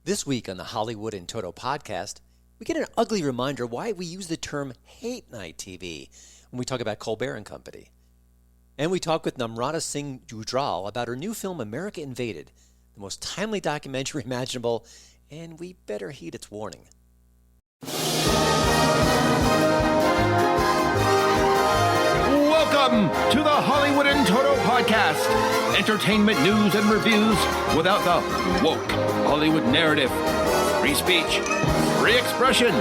This week on the Hollywood in Toto podcast, we get an ugly reminder why we use the term hate night TV when we talk about Colbert and Company. And we talk with Namrata Singh Gujral about her new film America Invaded, the most timely documentary imaginable, and we better heed its warning. Welcome to the Hollywood in Toto podcast. Entertainment news and reviews without the woke Hollywood narrative. Free speech, free expression.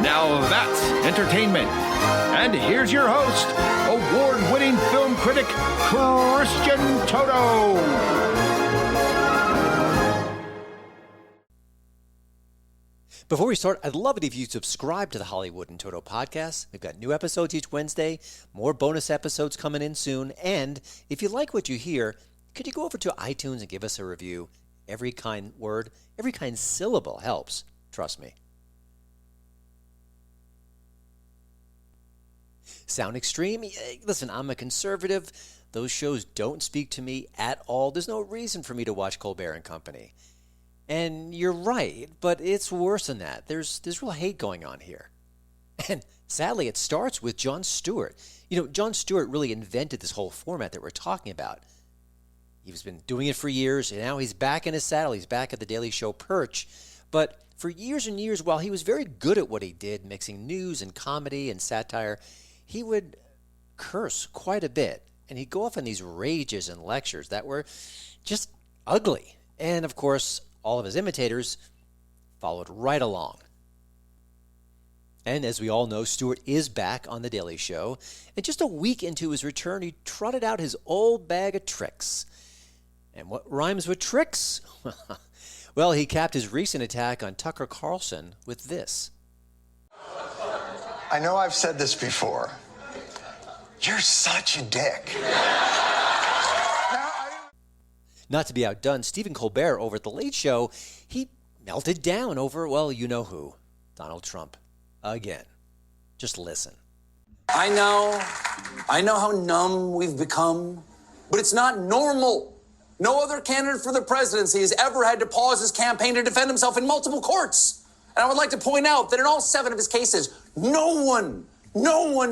Now that's entertainment. And here's your host, award-winning film critic, Christian Toto. Before we start, I'd love it if you subscribe to the Hollywood in Toto podcast. We've got new episodes each Wednesday, more bonus episodes coming in soon. And if you like what you hear, could you go over to iTunes and give us a review? Every kind word, every kind syllable helps. Trust me. Sound extreme? Listen, I'm a conservative. Those shows don't speak to me at all. There's no reason for me to watch Colbert and Company. And you're right, but it's worse than that. There's real hate going on here. And sadly, it starts with Jon Stewart. You know, Jon Stewart really invented this whole format that we're talking about. He's been doing it for years, and now he's back in his saddle. He's back at the Daily Show perch. But for years and years, while he was very good at what he did, mixing news and comedy and satire, he would curse quite a bit. And he'd go off on these rages and lectures that were just ugly. And of course, all of his imitators followed right along. And as we all know, Stewart is back on The Daily Show. And just a week into his return, he trotted out his old bag of tricks. And what rhymes with tricks? Well, he capped his recent attack on Tucker Carlson with this. I know I've said this before. You're such a dick. Not to be outdone, Stephen Colbert over at The Late Show, he melted down over, well, you know who, Donald Trump. Again. Just listen. I know how numb we've become, but it's not normal. No other candidate for the presidency has ever had to pause his campaign to defend himself in multiple courts. And I would like to point out that in all 7 of his cases, no one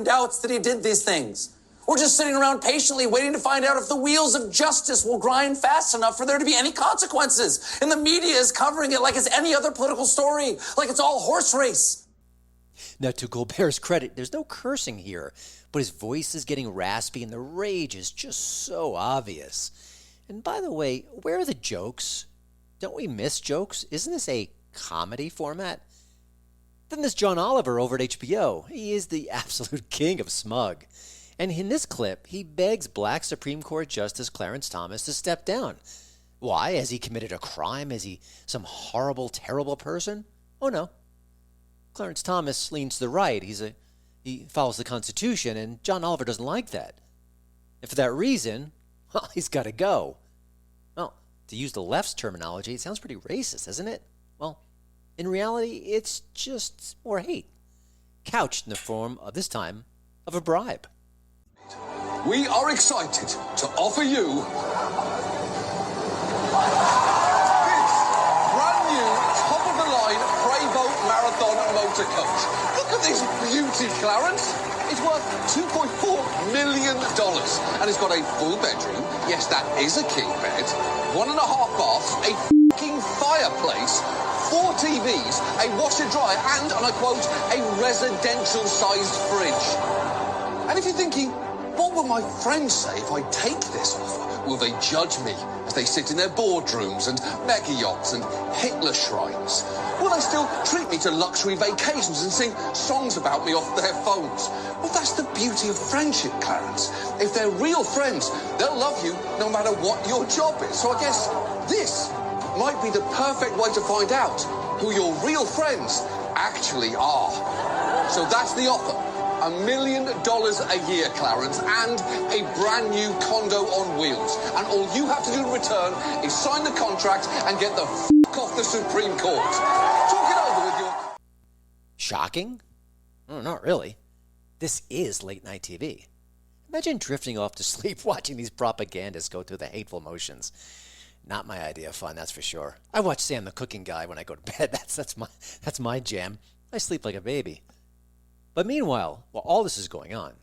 doubts that he did these things. We're just sitting around patiently waiting to find out if the wheels of justice will grind fast enough for there to be any consequences. And the media is covering it like it's any other political story, like it's all horse race. Now, to Colbert's credit, there's no cursing here, but his voice is getting raspy and the rage is just so obvious. And by the way, where are the jokes? Don't we miss jokes? Isn't this a comedy format? Then there's John Oliver over at HBO. He is the absolute king of smug. And in this clip, he begs Black Supreme Court Justice Clarence Thomas to step down. Why? Has he committed a crime? Is he some horrible, terrible person? Oh, no. Clarence Thomas leans to the right. He follows the Constitution, and John Oliver doesn't like that. And for that reason, well, he's got to go. Well, to use the left's terminology, it sounds pretty racist, isn't it? Well, in reality, it's just more hate, couched in the form of, this time, of a bribe. We are excited to offer you this brand new top-of-the-line Prevost Marathon motor coach. Look at this beauty, Clarence. It's worth $2.4 million, and it's got a full bedroom. Yes, that is a king bed. 1.5 baths, a f***ing fireplace, 4 TVs, a washer-dryer, and I quote, a residential-sized fridge. And if you're thinking, what will my friends say if I take this offer? Will they judge me as they sit in their boardrooms and mega yachts and Hitler shrines? Will they still treat me to luxury vacations and sing songs about me off their phones? Well, that's the beauty of friendship, Clarence. If they're real friends, they'll love you no matter what your job is. So I guess this might be the perfect way to find out who your real friends actually are. So that's the offer. $1 million a year, Clarence, and a brand new condo on wheels. And all you have to do in return is sign the contract and get the f*** off the Supreme Court. Talk it over with your... Shocking? Oh, not really. This is late night TV. Imagine drifting off to sleep watching these propagandists go through the hateful motions. Not my idea of fun, that's for sure. I watch Sam the Cooking Guy when I go to bed. That's my jam. I sleep like a baby. But meanwhile, while all this is going on,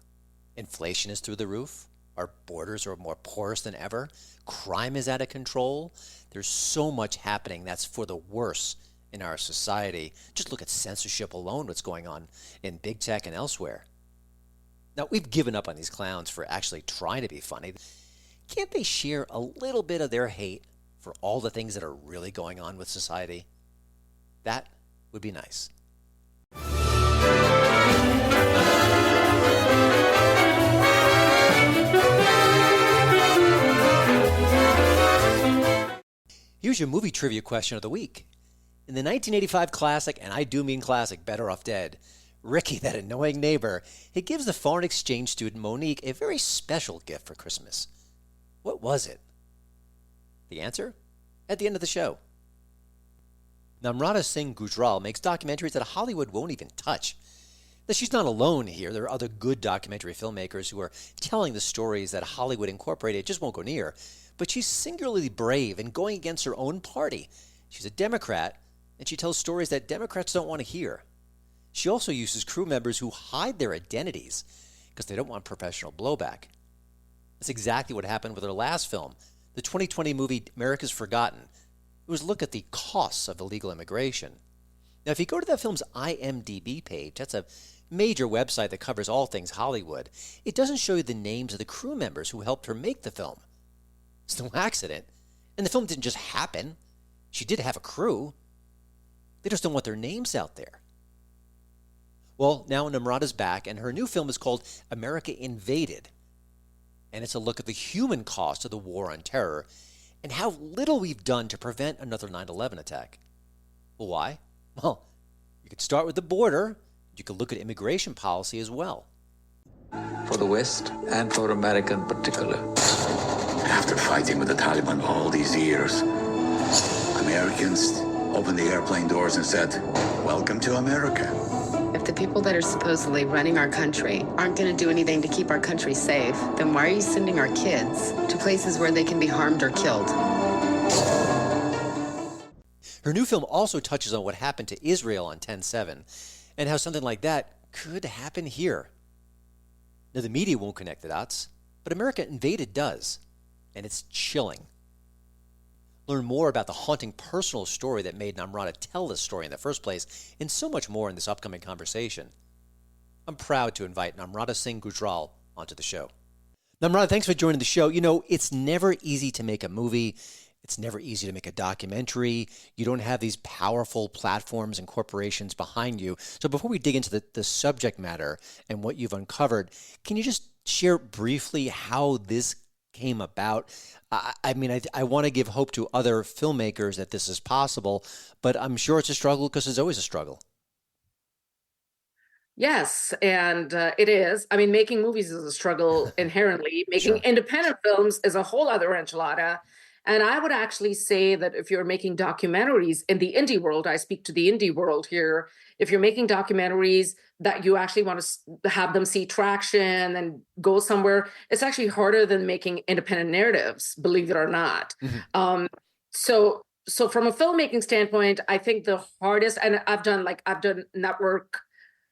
inflation is through the roof. Our borders are more porous than ever. Crime is out of control. There's so much happening that's for the worse in our society. Just look at censorship alone, what's going on in big tech and elsewhere. Now, we've given up on these clowns for actually trying to be funny. Can't they share a little bit of their hate for all the things that are really going on with society? That would be nice. Here's your movie trivia question of the week. In the 1985 classic, and I do mean classic, Better Off Dead, Ricky, that annoying neighbor, he gives the foreign exchange student Monique a very special gift for Christmas. What was it? The answer? At the end of the show. Namrata Singh Gujral makes documentaries that Hollywood won't even touch. Now, she's not alone here. There are other good documentary filmmakers who are telling the stories that Hollywood Incorporated just won't go near. But she's singularly brave in going against her own party. She's a Democrat, and she tells stories that Democrats don't want to hear. She also uses crew members who hide their identities because they don't want professional blowback. That's exactly what happened with her last film, the 2020 movie America's Forgotten. It was a look at the costs of illegal immigration. Now, if you go to that film's IMDb page, that's a major website that covers all things Hollywood, it doesn't show you the names of the crew members who helped her make the film. It's no accident. And the film didn't just happen. She did have a crew. They just don't want their names out there. Well, now Namrata's back, and her new film is called America Invaded. And it's a look at the human cost of the war on terror and how little we've done to prevent another 9/11 attack. Well, why? Well, you could start with the border. You could look at immigration policy as well. For the West and for America in particular. After fighting with the Taliban all these years, Americans opened the airplane doors and said, "Welcome to America." If the people that are supposedly running our country aren't going to do anything to keep our country safe, then why are you sending our kids to places where they can be harmed or killed? Her new film also touches on what happened to Israel on 10/7 and how something like that could happen here. Now, the media won't connect the dots, but America Invaded does, and it's chilling. Learn more about the haunting personal story that made Namrata tell this story in the first place, and so much more in this upcoming conversation. I'm proud to invite Namrata Singh Gujral onto the show. Namrata, thanks for joining the show. You know, it's never easy to make a movie. It's never easy to make a documentary. You don't have these powerful platforms and corporations behind you. So before we dig into the subject matter and what you've uncovered, can you just share briefly how this came about? I want to give hope to other filmmakers that this is possible, but I'm sure it's a struggle because there's always a struggle. Yes, and it is. I mean, making movies is a struggle inherently. Making Sure. independent films is a whole other enchilada. And I would actually say that if you're making documentaries in the indie world, I speak to the indie world here, if you're making documentaries that you actually want to have them see traction and go somewhere, it's actually harder than making independent narratives, believe it or not. Mm-hmm. So from a filmmaking standpoint, I think the hardest, and I've done network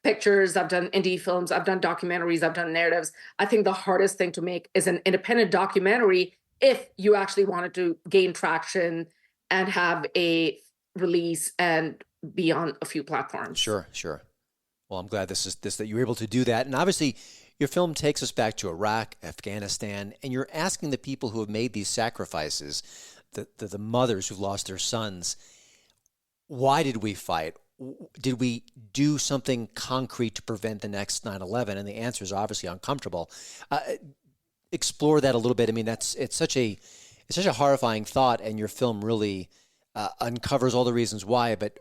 pictures, I've done indie films, I've done documentaries, I've done narratives. I think the hardest thing to make is an independent documentary if you actually wanted to gain traction and have a release and be on a few platforms. Sure. Well, I'm glad that you were able to do that. And obviously, your film takes us back to Iraq, Afghanistan, and you're asking the people who have made these sacrifices, the mothers who've lost their sons, why did we fight? Did we do something concrete to prevent the next 9/11? And the answer is obviously uncomfortable. Explore that a little bit. I mean, it's such a horrifying thought, and your film really uncovers all the reasons why. But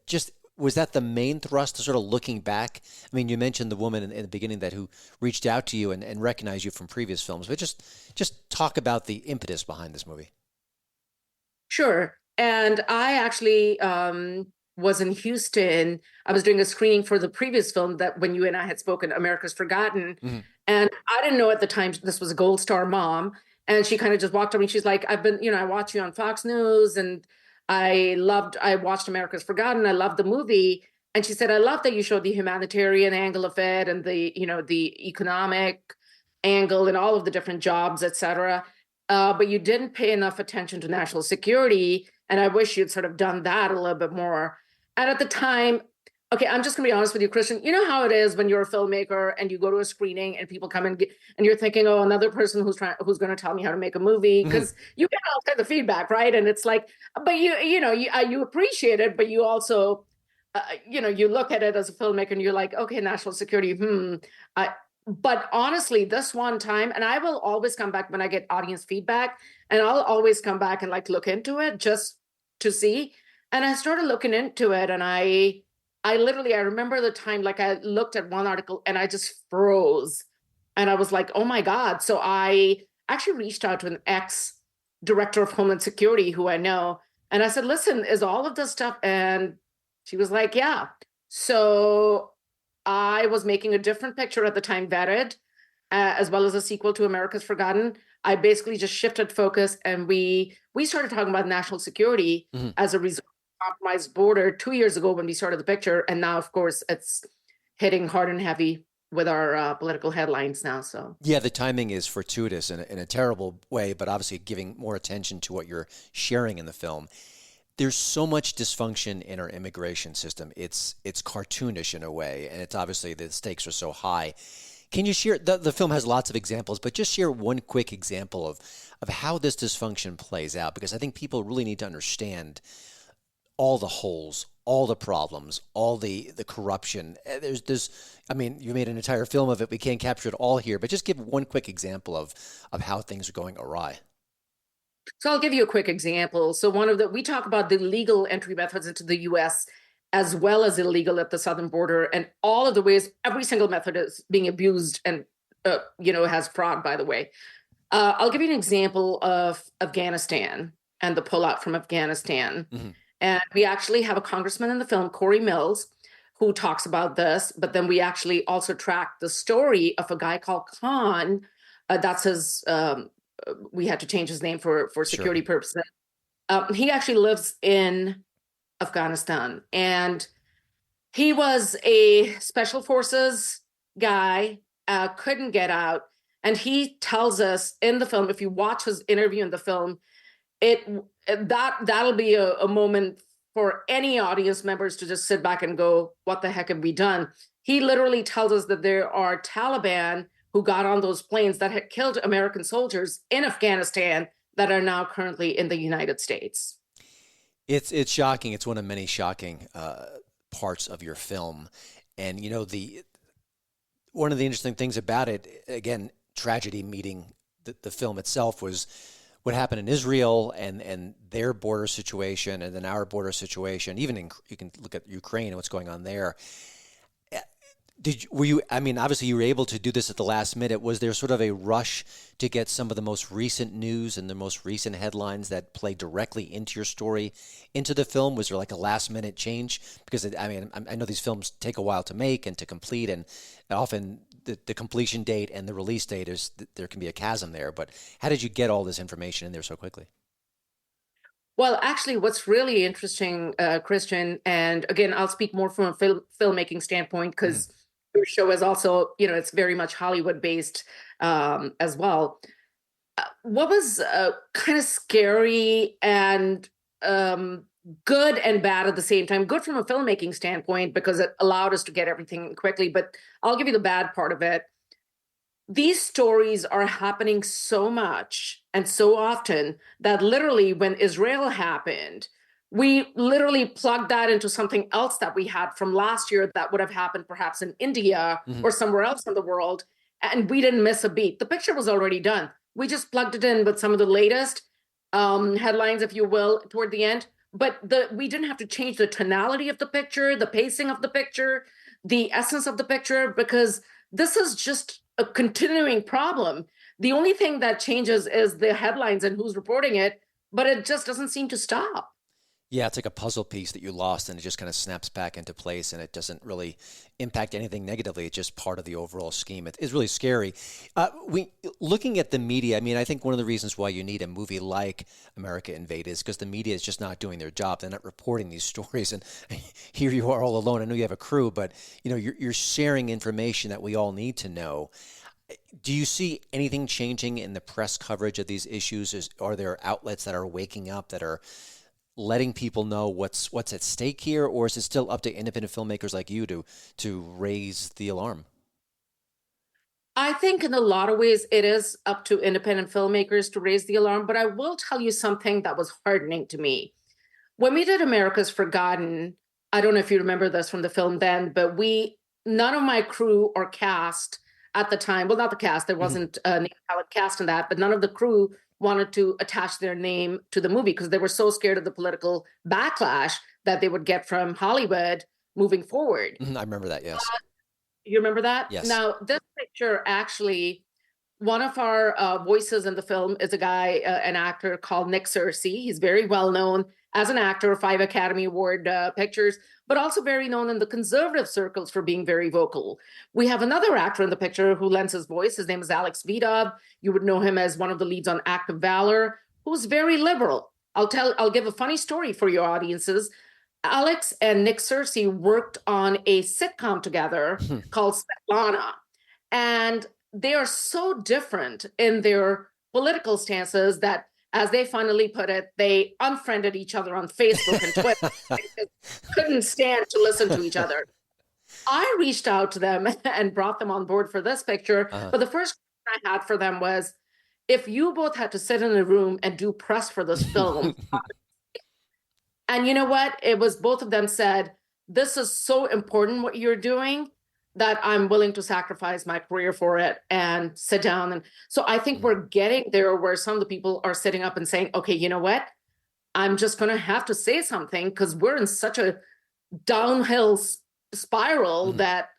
just was that the main thrust, to sort of looking back? I mean, you mentioned the woman in the beginning who reached out to you and recognized you from previous films, but just talk about the impetus behind this movie. Sure. And I actually was in Houston. I was doing a screening for the previous film that when you and I had spoken, America's Forgotten. Mm-hmm. And I didn't know at the time this was a Gold Star mom. And she kind of just walked up and she's like, I watch you on Fox News and I watched America's Forgotten. I loved the movie. And she said, I love that you showed the humanitarian angle of it and the economic angle and all of the different jobs, et cetera. But you didn't pay enough attention to national security. And I wish you'd sort of done that a little bit more. And at the time, okay, I'm just gonna be honest with you, Christian. You know how it is when you're a filmmaker and you go to a screening and people come in and you're thinking, oh, another person who's going to tell me how to make a movie, because you get all kinds of feedback, right? And it's like, but you appreciate it, but you also, you look at it as a filmmaker and you're like, okay, national security, But honestly, this one time, and I will always come back when I get audience feedback, and I'll always come back and like look into it just to see. And I started looking into it, and I remember the time, like I looked at one article and I just froze, and I was like, oh my God. So I actually reached out to an ex-director of Homeland Security who I know, and I said, listen, is all of this stuff? And she was like, yeah. So I was making a different picture at the time, Vetted, as well as a sequel to America's Forgotten. I basically just shifted focus, and we started talking about national security as a result of compromised border 2 years ago when we started the picture, and now, of course, it's hitting hard and heavy with our political headlines now. So yeah, the timing is fortuitous in a terrible way, but obviously giving more attention to what you're sharing in the film. There's so much dysfunction in our immigration system. It's cartoonish in a way, and it's obviously the stakes are so high. Can you share, the film has lots of examples, but just share one quick example of how this dysfunction plays out, because I think people really need to understand all the holes, all the problems, all the corruption. You made an entire film of it. We can't capture it all here, but just give one quick example of how things are going awry. So I'll give you a quick example. So we talk about the legal entry methods into the U.S. as well as illegal at the southern border, and all of the ways every single method is being abused and, has fraud, by the way. I'll give you an example of Afghanistan and the pullout from Afghanistan. And we actually have a congressman in the film, Corey Mills, who talks about this. But then we actually also track the story of a guy called Khan. That's his... we had to change his name for security purposes. He actually lives in Afghanistan, and he was a special forces guy, couldn't get out. And he tells us in the film, if you watch his interview in the film, that'll be a moment for any audience members to just sit back and go, what the heck have we done? He literally tells us that there are Taliban who got on those planes that had killed American soldiers in Afghanistan that are now currently in the United States. It's shocking. It's one of many shocking parts of your film. And, one of the interesting things about it, again, tragedy meeting the film itself, was what happened in Israel and their border situation, and then our border situation. Even you can look at Ukraine and what's going on there. Obviously you were able to do this at the last minute. Was there sort of a rush to get some of the most recent news and the most recent headlines that play directly into your story into the film? Was there like a last minute change? Because I know these films take a while to make and to complete, and often the completion date and the release date there can be a chasm there. But how did you get all this information in there so quickly? Well, actually, what's really interesting, Christian, and again, I'll speak more from a filmmaking standpoint, because your show is also, it's very much Hollywood based as well. What was kind of scary and good and bad at the same time? Good from a filmmaking standpoint, because it allowed us to get everything quickly, but I'll give you the bad part of it. These stories are happening so much and so often that literally when Israel happened, we literally plugged that into something else that we had from last year that would have happened perhaps in India or somewhere else in the world. And we didn't miss a beat. The picture was already done. We just plugged it in with some of the latest headlines, if you will, toward the end. But we didn't have to change the tonality of the picture, the pacing of the picture, the essence of the picture, because this is just a continuing problem. The only thing that changes is the headlines and who's reporting it, but it just doesn't seem to stop. Yeah, it's like a puzzle piece that you lost and it just kind of snaps back into place and it doesn't really impact anything negatively. It's just part of the overall scheme. It's really scary. We looking at the media, I mean, I think one of the reasons why you need a movie like America Invaded is because the media is just not doing their job. They're not reporting these stories. And here you are all alone. I know you have a crew, but you're sharing information that we all need to know. Do you see anything changing in the press coverage of these issues? Are there outlets that are waking up, that are letting people know what's at stake here, or is it still up to independent filmmakers like you to raise the alarm? I think in a lot of ways it is up to independent filmmakers to raise the alarm, but I will tell you something that was heartening to me. When we did America's Forgotten, I don't know if you remember this from the film then, but none of my crew or cast at the time, well, not the cast, there wasn't a name talent cast in that, but none of the crew wanted to attach their name to the movie because they were so scared of the political backlash that they would get from Hollywood moving forward. I remember that, yes. You remember that? Yes. Now, this picture actually, one of our voices in the film is a guy, an actor called Nick Searcy. He's very well known as an actor, 5 Academy Award pictures, but also very known in the conservative circles for being very vocal. We have another actor in the picture who lends his voice. His name is Alex Vidov. You would know him as one of the leads on Act of Valor, who's very liberal. I'll give a funny story for your audiences. Alex and Nick Searcy worked on a sitcom together called Svetlana. And they are so different in their political stances that, as they finally put it, they unfriended each other on Facebook and Twitter. Couldn't stand to listen to each other. I reached out to them and brought them on board for this picture. But the first question I had for them was, if you both had to sit in a room and do press for this film, and you know what? It was both of them said, this is so important what you're doing that I'm willing to sacrifice my career for it and sit down. And so I think we're getting there where some of the people are sitting up and saying, okay, you know what? I'm just going to have to say something because we're in such a downhill spiral that,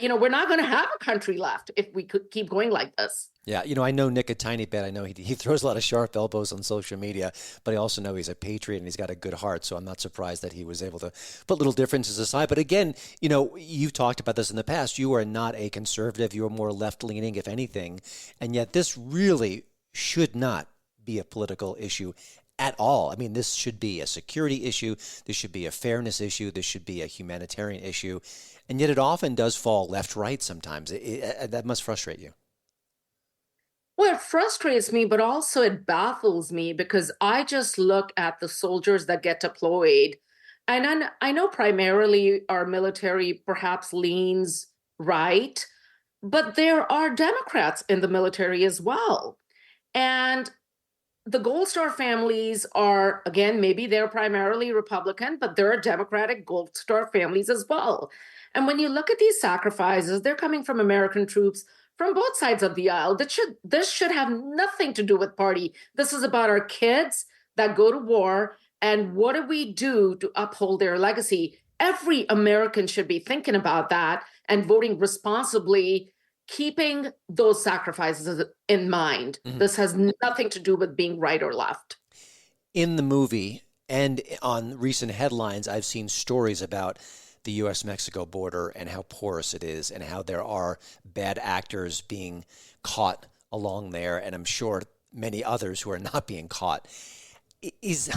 we're not going to have a country left if we could keep going like this. Yeah, I know Nick a tiny bit. I know he throws a lot of sharp elbows on social media, but I also know he's a patriot and he's got a good heart. So I'm not surprised that he was able to put little differences aside. But again, you've talked about this in the past. You are not a conservative. You are more left-leaning, if anything. And yet this really should not be a political issue at all. I mean, this should be a security issue. This should be a fairness issue. This should be a humanitarian issue. And yet it often does fall left-right sometimes. That must frustrate you. Well, it frustrates me, but also it baffles me because I just look at the soldiers that get deployed. And I know primarily our military perhaps leans right, but there are Democrats in the military as well. And the Gold Star families are, again, maybe they're primarily Republican, but there are Democratic Gold Star families as well. And when you look at these sacrifices, they're coming from American troops from both sides of the aisle. This should have nothing to do with party. This is about our kids that go to war and what do we do to uphold their legacy. Every American should be thinking about that and voting responsibly, keeping those sacrifices in mind. This has nothing to do with being right or left. In the movie and on recent headlines, I've seen stories about the U.S.-Mexico border and how porous it is and how there are bad actors being caught along there, and I'm sure many others who are not being caught. Is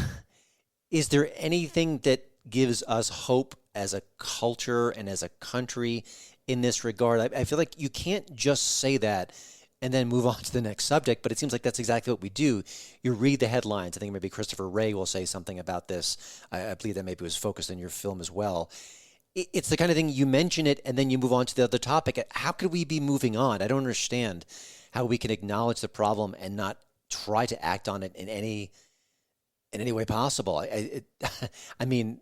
there anything that gives us hope as a culture and as a country in this regard? I feel like you can't just say that and then move on to the next subject, but it seems like that's exactly what we do. You read the headlines. I think maybe Christopher Wray will say something about this. I believe that maybe was focused on your film as well. It's the kind of thing you mention it and then you move on to the other topic. How could we be moving on? I don't understand how we can acknowledge the problem and not try to act on it in any way possible. I mean,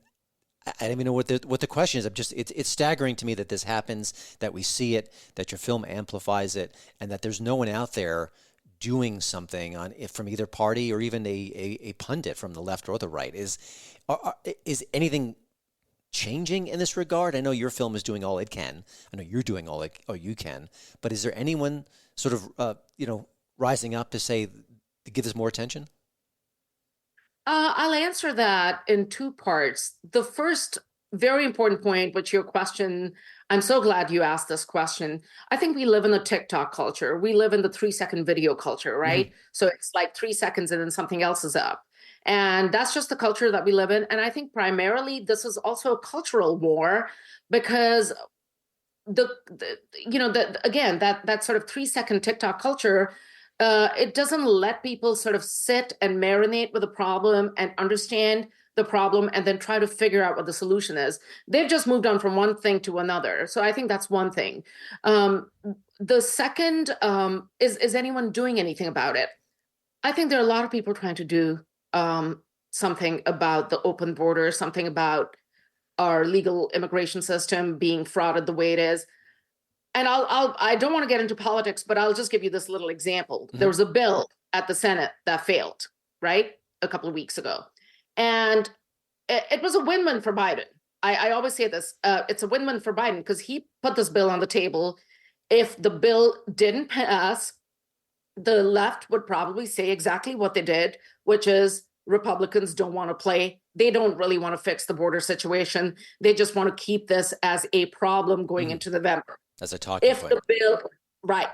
I don't even know what the question is. It's staggering to me that this happens, that we see it, that your film amplifies it, and that there's no one out there doing something from either party or even a pundit from the left or the right. Is anything changing in this regard? I know your film is doing all it can. I know you're doing all you can. But is there anyone sort of rising up to say to give this more attention? I'll answer that in two parts. The first very important point, which your question, I'm so glad you asked this question. I think we live in the TikTok culture. We live in the 3-second video culture, right? So it's like 3 seconds and then something else is up. And that's just the culture that we live in. And I think primarily this is also a cultural war because again, that sort of 3-second TikTok culture, it doesn't let people sort of sit and marinate with the problem and understand the problem and then try to figure out what the solution is. They've just moved on from one thing to another. So I think that's one thing. The second is anyone doing anything about it? I think there are a lot of people trying to do something about the open border, something about our legal immigration system being frauded the way it is. And I don't want to get into politics, but I'll just give you this little example. There was a bill at the Senate that failed, right? A couple of weeks ago. And it was a win-win for Biden. I always say this, it's a win-win for Biden because he put this bill on the table. If the bill didn't pass, the left would probably say exactly what they did, which is Republicans don't want to play. They don't really want to fix the border situation. They just want to keep this as a problem going into November. As a talking point. The bill, right.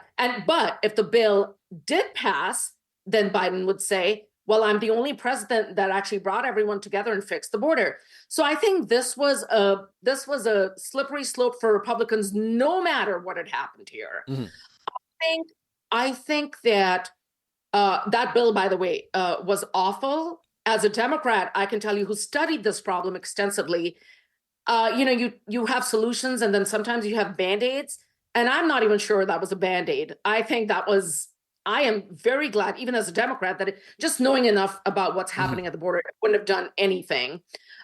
But if the bill did pass, then Biden would say, well, I'm the only president that actually brought everyone together and fixed the border. So I think this was a slippery slope for Republicans, no matter what had happened here. I think that that bill, by the way, was awful. As a Democrat, I can tell you who studied this problem extensively, you have solutions and then sometimes you have Band-Aids. And I'm not even sure that was a Band-Aid. I am very glad, even as a Democrat, that just knowing enough about what's happening at the border, it wouldn't have done anything.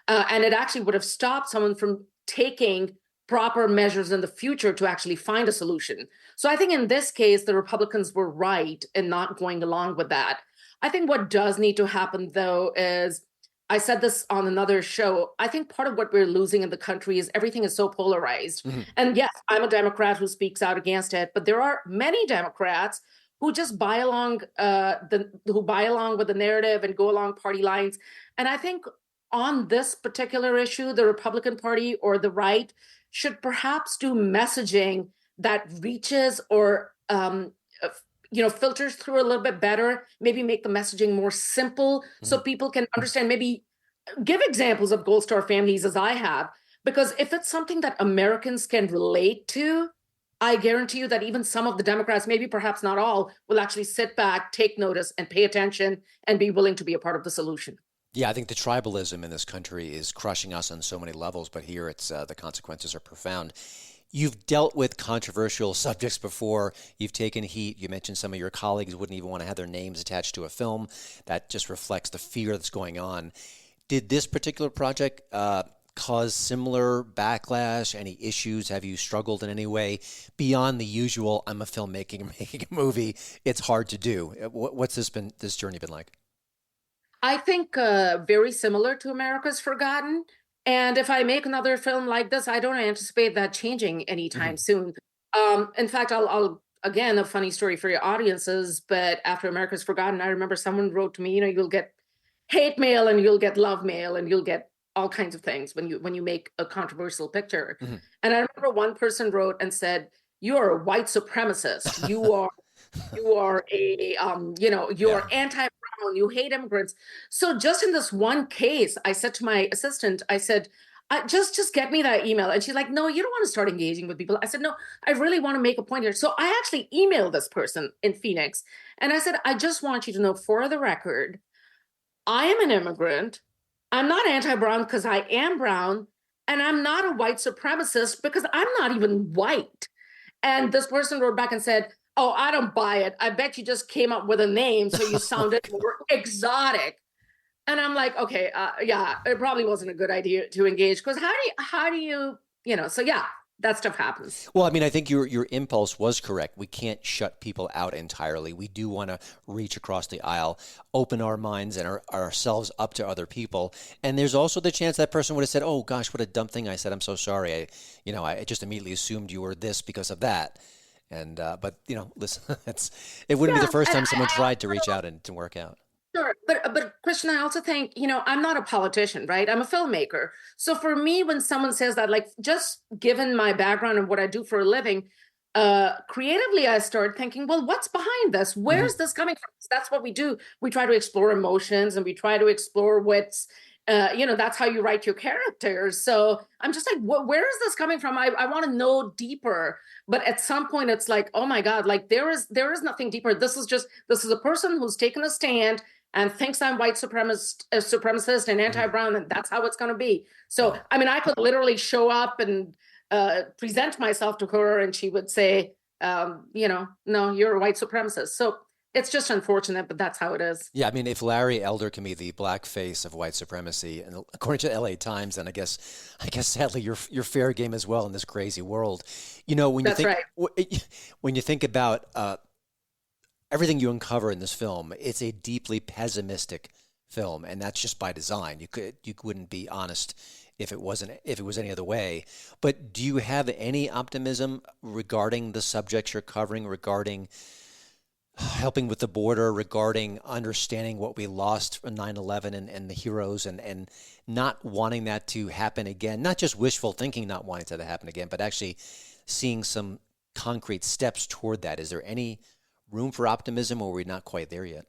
And it actually would have stopped someone from taking proper measures in the future to actually find a solution. So I think in this case, the Republicans were right in not going along with that. I think what does need to happen, though, is, I said this on another show, I think part of what we're losing in the country is everything is so polarized. And yes, I'm a Democrat who speaks out against it, but there are many Democrats who just buy along with the narrative and go along party lines. And I think on this particular issue, the Republican Party or the right should perhaps do messaging that reaches or filters through a little bit better, maybe make the messaging more simple so people can understand, maybe give examples of Gold Star families as I have, because if it's something that Americans can relate to, I guarantee you that even some of the Democrats, maybe perhaps not all, will actually sit back, take notice and pay attention and be willing to be a part of the solution. Yeah, I think the tribalism in this country is crushing us on so many levels, but here it's the consequences are profound. You've dealt with controversial subjects before. You've taken heat. You mentioned some of your colleagues wouldn't even want to have their names attached to a film. That just reflects the fear that's going on. Did this particular project cause similar backlash? Any issues? Have you struggled in any way beyond the usual, I'm a filmmaker making a movie, it's hard to do? What's this journey been like? I think very similar to America's Forgotten. And if I make another film like this, I don't anticipate that changing anytime soon. In fact, I'll again, a funny story for your audiences, but after America's Forgotten, I remember someone wrote to me, you'll get hate mail and you'll get love mail and you'll get all kinds of things when you make a controversial picture. And I remember one person wrote and said, "You are a white supremacist. You are a you're anti-brown, you hate immigrants." So just in this one case, I said to my assistant, I said, just get me that email. And she's like, "No, you don't want to start engaging with people." I said, "No, I really want to make a point here." So I actually emailed this person in Phoenix and I said, "I just want you to know, for the record, I am an immigrant. I'm not anti-brown because I am brown, and I'm not a white supremacist because I'm not even white." And this person wrote back and said, "Oh, I don't buy it. I bet you just came up with a name so you sounded more exotic." And I'm like, okay, yeah, it probably wasn't a good idea to engage, because how do you, so yeah, that stuff happens. Well, I mean, I think your impulse was correct. We can't shut people out entirely. We do want to reach across the aisle, open our minds and ourselves up to other people. And there's also the chance that person would have said, "Oh gosh, what a dumb thing I said. I'm so sorry. I just immediately assumed you were this because of that." And but listen, it wouldn't be the first time someone tried to reach out and to work out. Sure, but Christian, I also think, I'm not a politician, right? I'm a filmmaker. So for me, when someone says that, like, just given my background and what I do for a living, creatively, I start thinking, well, what's behind this? Where's this coming from? That's what we do. We try to explore emotions and we try to explore what's, that's how you write your characters. So I'm just like, where is this coming from? I want to know deeper. But at some point, it's like, oh my God, like there is nothing deeper. This is a person who's taken a stand and thinks I'm white supremacist and anti-brown, and that's how it's going to be. So, I mean, I could literally show up and present myself to her, and she would say, no, you're a white supremacist. So it's just unfortunate, but that's how it is. Yeah, I mean, if Larry Elder can be the black face of white supremacy, and according to the LA Times, then I guess sadly you're fair game as well in this crazy world. When you think when you think about everything you uncover in this film, it's a deeply pessimistic film, and that's just by design. You wouldn't be honest if it was any other way. But do you have any optimism regarding the subjects you're covering, regarding helping with the border, regarding understanding what we lost from 9/11 and the heroes, and not wanting that to happen again? Not just wishful thinking, not wanting that to happen again, but actually seeing some concrete steps toward that. Is there any room for optimism, or are we not quite there yet?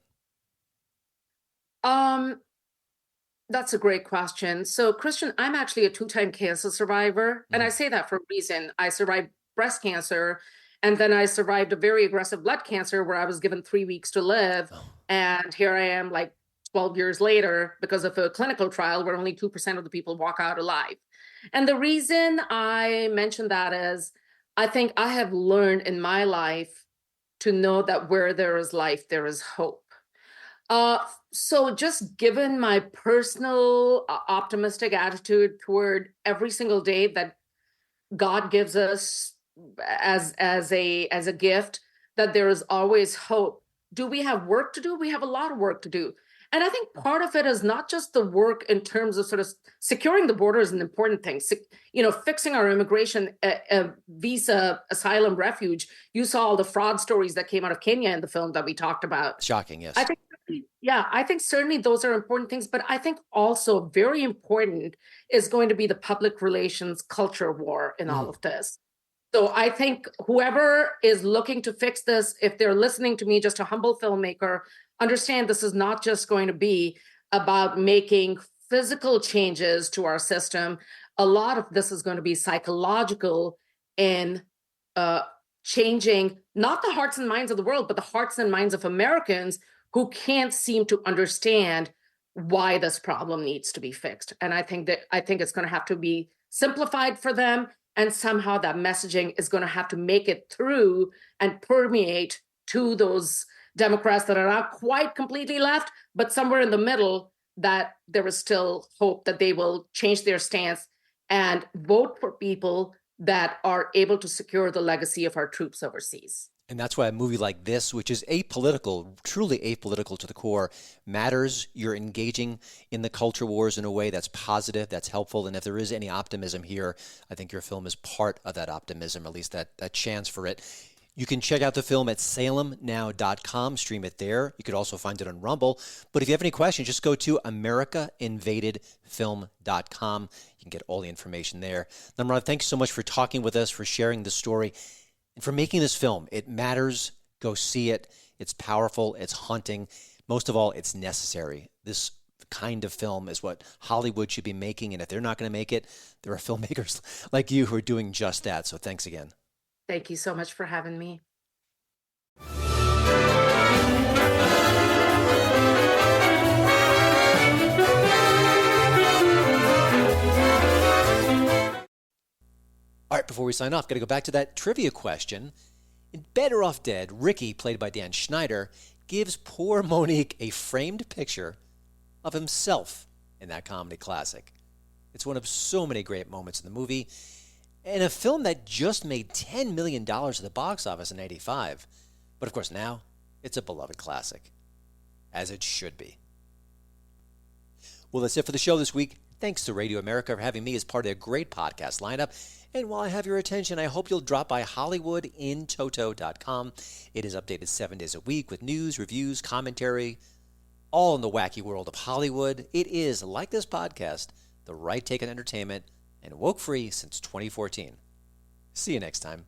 That's a great question. So, Christian, I'm actually a 2-time cancer survivor, and I say that for a reason. I survived breast cancer, and then I survived a very aggressive blood cancer where I was given 3 weeks to live. And here I am, like 12 years later, because of a clinical trial where only 2% of the people walk out alive. And the reason I mention that is I think I have learned in my life to know that where there is life, there is hope. So just given my personal optimistic attitude toward every single day that God gives us as a gift, that there is always hope. Do we have work to do? We have a lot of work to do. And I think part of it is not just the work in terms of sort of securing the border is an important thing. Fixing our immigration, visa, asylum, refuge. You saw all the fraud stories that came out of Kenya in the film that we talked about. Shocking, yes. I think certainly those are important things, but I think also very important is going to be the public relations culture war in all of this. So I think whoever is looking to fix this, if they're listening to me, just a humble filmmaker, understand this is not just going to be about making physical changes to our system. A lot of this is going to be psychological in changing not the hearts and minds of the world, but the hearts and minds of Americans who can't seem to understand why this problem needs to be fixed. And I think it's going to have to be simplified for them. And somehow that messaging is going to have to make it through and permeate to those Democrats that are not quite completely left, but somewhere in the middle, that there is still hope that they will change their stance and vote for people that are able to secure the legacy of our troops overseas. And that's why a movie like this, which is apolitical, truly apolitical to the core, matters. You're engaging in the culture wars in a way that's positive, that's helpful. And if there is any optimism here, I think your film is part of that optimism, at least that chance for it. You can check out the film at salemnow.com, stream it there. You could also find it on Rumble. But if you have any questions, just go to americainvadedfilm.com. You can get all the information there. Namrata, thanks so much for talking with us, for sharing the story, and for making this film. It matters. Go see it. It's powerful. It's haunting. Most of all, it's necessary. This kind of film is what Hollywood should be making. And if they're not going to make it, there are filmmakers like you who are doing just that. So thanks again. Thank you so much for having me. All right, before we sign off, got to go back to that trivia question. In Better Off Dead, Ricky, played by Dan Schneider, gives poor Monique a framed picture of himself in that comedy classic. It's one of so many great moments in the movie, and a film that just made $10 million at the box office in '85. But of course now, it's a beloved classic, as it should be. Well, that's it for the show this week. Thanks to Radio America for having me as part of their great podcast lineup. And while I have your attention, I hope you'll drop by HollywoodInToto.com. It is updated 7 days a week with news, reviews, commentary, all in the wacky world of Hollywood. It is, like this podcast, the right take on entertainment and woke-free since 2014. See you next time.